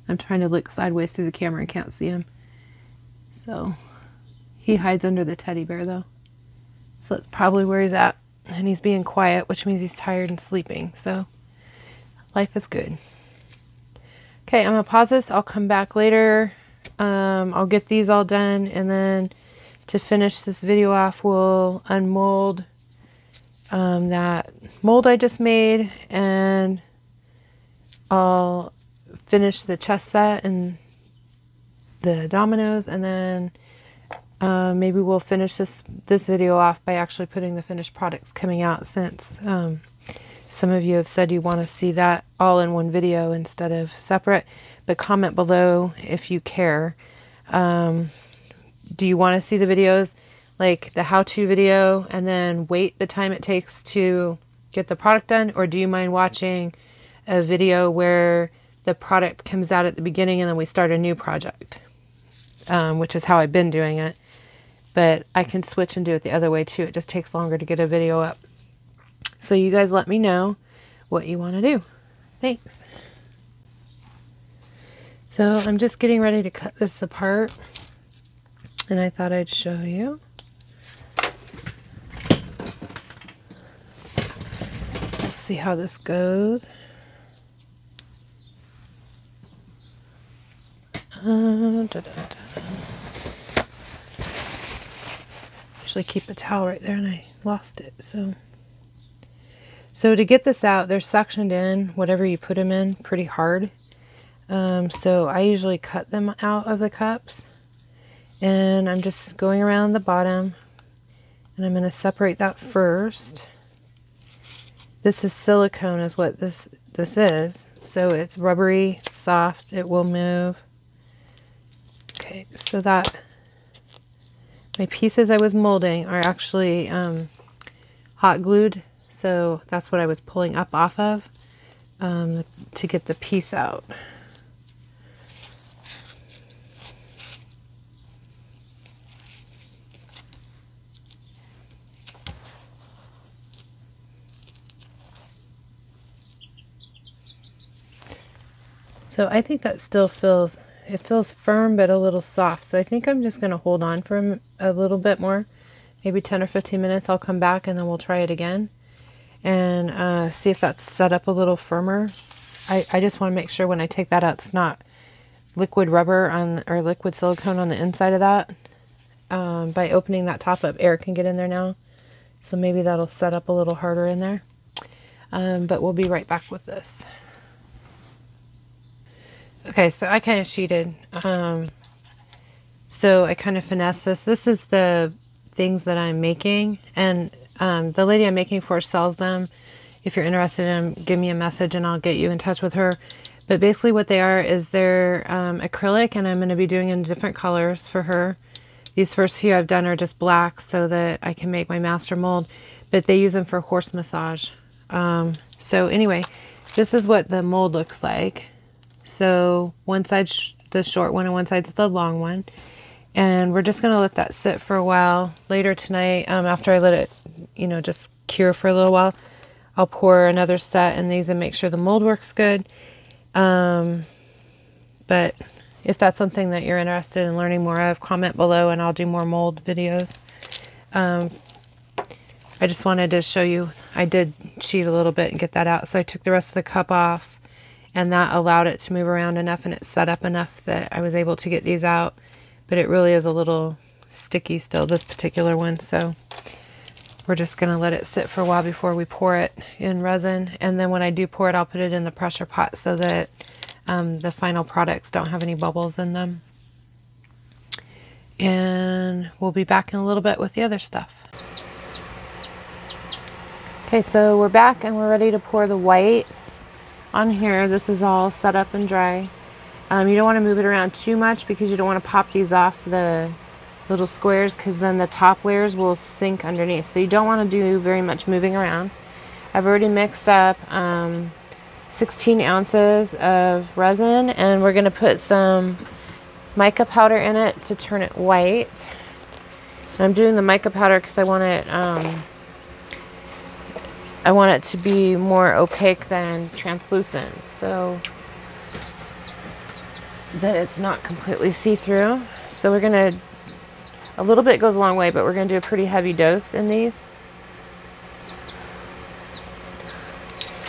I'm trying to look sideways through the camera and can't see him. So he hides under the teddy bear though. So that's probably where he's at. And he's being quiet, which means he's tired and sleeping. So life is good. Okay, I'm gonna pause this. I'll come back later. I'll get these all done, and then to finish this video off, we'll unmold that mold I just made, and I'll finish the chest set and the dominoes, and then maybe we'll finish this video off by actually putting the finished products coming out, since some of you have said you want to see that all in one video instead of separate. But comment below if you care. Do you want to see the videos like the how-to video and then wait the time it takes to get the product done? Or do you mind watching a video where the product comes out at the beginning and then we start a new project? Which is how I've been doing it. But I can switch and do it the other way too. It just takes longer to get a video up. So you guys let me know what you want to do. Thanks. So I'm just getting ready to cut this apart, and I thought I'd show you. Let's see how this goes. Usually keep a towel right there, and I lost it. So to get this out, they're sectioned in, whatever you put them in, pretty hard. So I usually cut them out of the cups, and I'm just going around the bottom, and I'm going to separate that first. This is silicone is what this is. So it's rubbery, soft, it will move. Okay, so that my pieces I was molding are actually hot glued. So that's what I was pulling up off of to get the piece out. So I think that still feels, it feels firm but a little soft. So I think I'm just going to hold on for a little bit more, maybe 10 or 15 minutes. I'll come back and then we'll try it again and see if that's set up a little firmer. I just want to make sure when I take that out, it's not liquid rubber on, or liquid silicone on the inside of that. By opening that top up, air can get in there now. So maybe that'll set up a little harder in there. But we'll be right back with this. Okay, so I kind of sheeted. So I kind of finessed this. This is the things that I'm making, and the lady I'm making for sells them. If you're interested in them, give me a message and I'll get you in touch with her. But basically what they are is they're acrylic, and I'm going to be doing in different colors for her. These first few I've done are just black so that I can make my master mold, but they use them for horse massage. So anyway, this is what the mold looks like. So one side's the short one and one side's the long one. And we're just going to let that sit for a while. Later tonight, after I let it, you know, just cure for a little while, I'll pour another set in these and make sure the mold works good. But if that's something that you're interested in learning more of, comment below and I'll do more mold videos. I just wanted to show you, I did cheat a little bit and get that out. So I took the rest of the cup off, and that allowed it to move around enough and it set up enough that I was able to get these out. But it really is a little sticky still, this particular one. So we're just going to let it sit for a while before we pour it in resin. And then when I do pour it, I'll put it in the pressure pot so that the final products don't have any bubbles in them. And we'll be back in a little bit with the other stuff. Okay, so we're back and we're ready to pour the white on here. This is all set up and dry. You don't want to move it around too much because you don't want to pop these off the little squares, because then the top layers will sink underneath. So you don't want to do very much moving around. I've already mixed up 16 ounces of resin, and we're going to put some mica powder in it to turn it white. And I'm doing the mica powder because I want it to be more opaque than translucent, so that it's not completely see-through. So we're gonna, a little bit goes a long way, but we're gonna do a pretty heavy dose in these.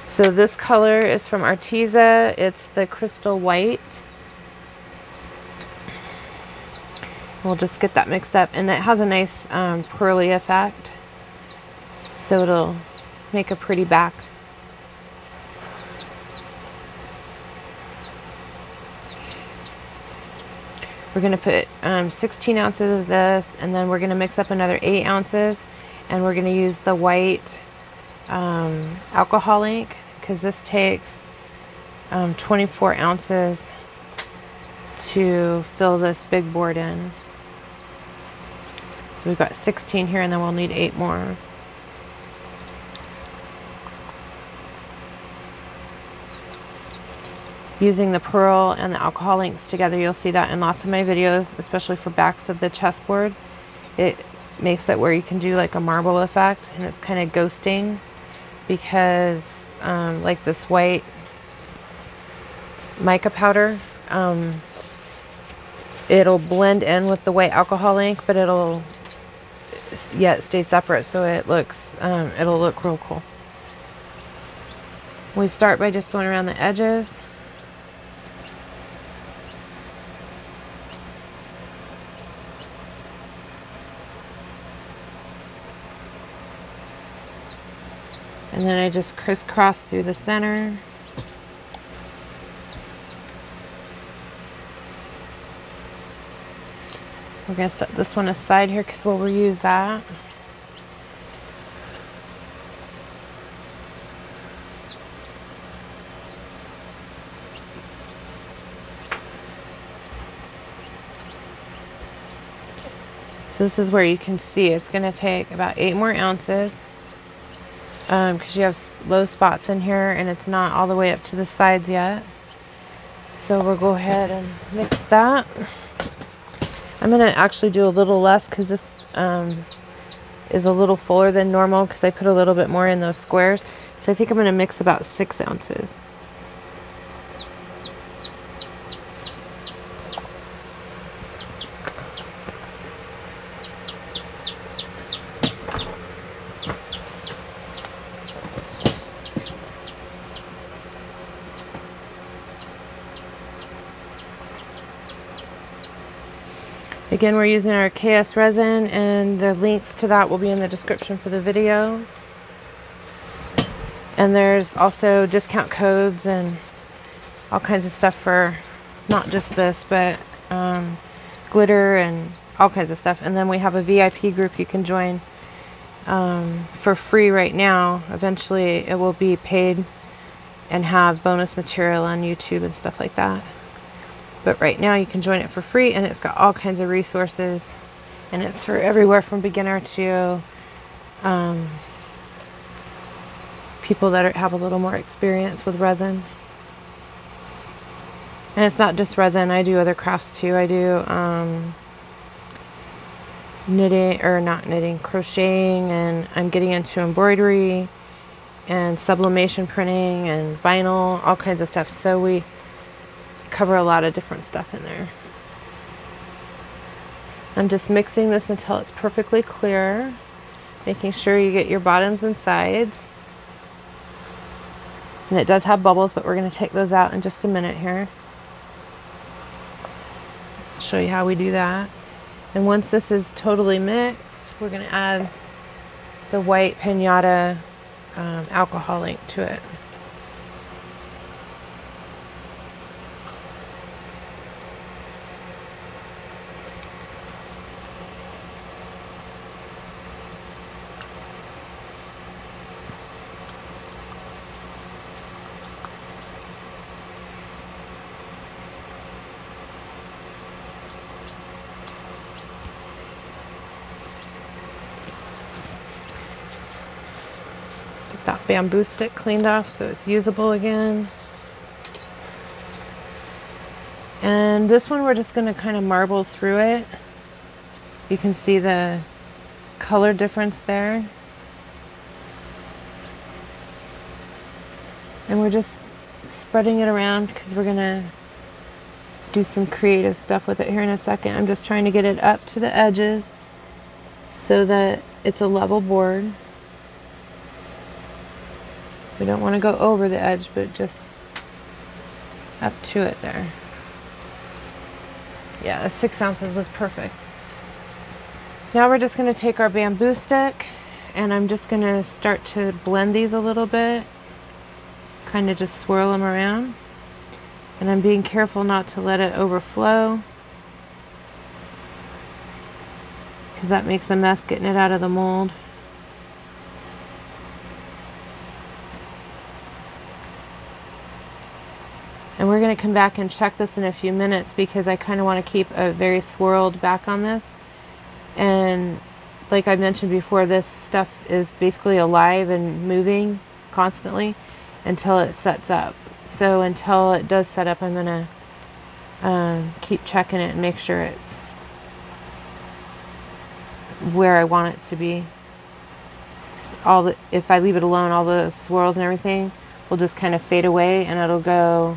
So this color is from Arteza. It's the crystal white. We'll just get that mixed up, and it has a nice pearly effect, so it'll make a pretty back. We're going to put 16 ounces of this, and then we're going to mix up another 8 ounces, and we're going to use the white alcohol ink, because this takes 24 ounces to fill this big board in. So we've got 16 here, and then we'll need 8 more. Using the pearl and the alcohol inks together, you'll see that in lots of my videos, especially for backs of the chessboard. It makes it where you can do like a marble effect, and it's kind of ghosting, because like this white mica powder, it'll blend in with the white alcohol ink, but it'll, yeah, it stays separate, so it looks, it'll look real cool. We start by just going around the edges. And then I just crisscross through the center. We're going to set this one aside here because we'll reuse that. So this is where you can see it's going to take about 8 more ounces. Because you have low spots in here and it's not all the way up to the sides yet. So we'll go ahead and mix that. I'm going to actually do a little less because this is a little fuller than normal because I put a little bit more in those squares. So I think I'm going to mix about 6 ounces. Again, we're using our KS resin, and the links to that will be in the description for the video. And there's also discount codes and all kinds of stuff for not just this, but glitter and all kinds of stuff. And then we have a VIP group you can join for free right now. Eventually it will be paid and have bonus material on YouTube and stuff like that. But right now you can join it for free, and it's got all kinds of resources, and it's for everywhere from beginner to people that have a little more experience with resin. And it's not just resin, I do other crafts too. I do knitting, or not knitting, crocheting, and I'm getting into embroidery and sublimation printing and vinyl, all kinds of stuff. So we cover a lot of different stuff in there. I'm just mixing this until it's perfectly clear, making sure you get your bottoms and sides. And it does have bubbles, but we're going to take those out in just a minute here. I'll show you how we do that. And once this is totally mixed, we're going to add the white Pinata alcohol ink to it. That bamboo stick cleaned off so it's usable again. And this one we're just going to kind of marble through it. You can see the color difference there. And we're just spreading it around because we're going to do some creative stuff with it here in a second. I'm just trying to get it up to the edges so that it's a level board. We don't want to go over the edge, but just up to it there. Yeah, the 6 ounces was perfect. Now we're just going to take our bamboo stick, and I'm just going to start to blend these a little bit. Kind of just swirl them around. And I'm being careful not to let it overflow, because that makes a mess getting it out of the mold. And we're going to come back and check this in a few minutes because I kind of want to keep a very swirled back on this. And like I mentioned before, this stuff is basically alive and moving constantly until it sets up. So until it does set up, I'm going to keep checking it and make sure it's where I want it to be. If I leave it alone, all the swirls and everything will just kind of fade away, and it'll go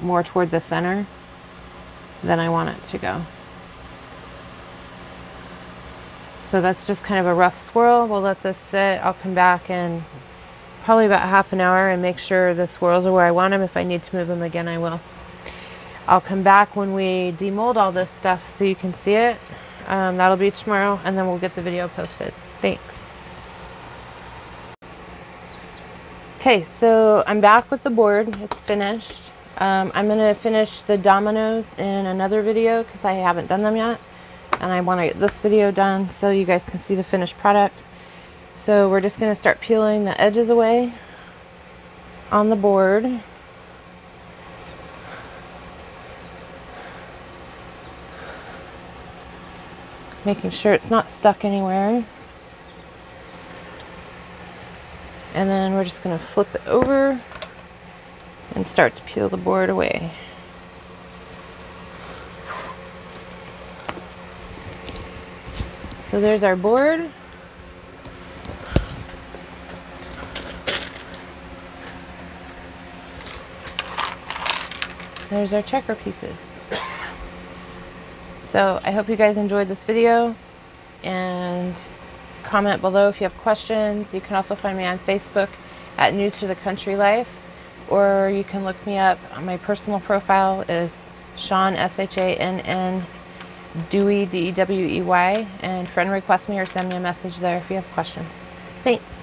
more toward the center than I want it to go. So that's just kind of a rough swirl. We'll let this sit. I'll come back in probably about half an hour and make sure the swirls are where I want them. If I need to move them again, I will. I'll come back when we demold all this stuff so you can see it. That'll be tomorrow, and then we'll get the video posted. Thanks. Okay, so I'm back with the board. It's finished. I'm going to finish the dominoes in another video because I haven't done them yet. And I want to get this video done so you guys can see the finished product. So we're just going to start peeling the edges away on the board. Making sure it's not stuck anywhere. And then we're just going to flip it over and start to peel the board away. So there's our board. There's our checker pieces. So I hope you guys enjoyed this video, and comment below if you have questions. You can also find me on Facebook at New to the Country Life, or you can look me up. My personal profile is Shawn, S-H-A-N-N, Dewey, D-E-W-E-Y, and friend request me or send me a message there if you have questions. Thanks.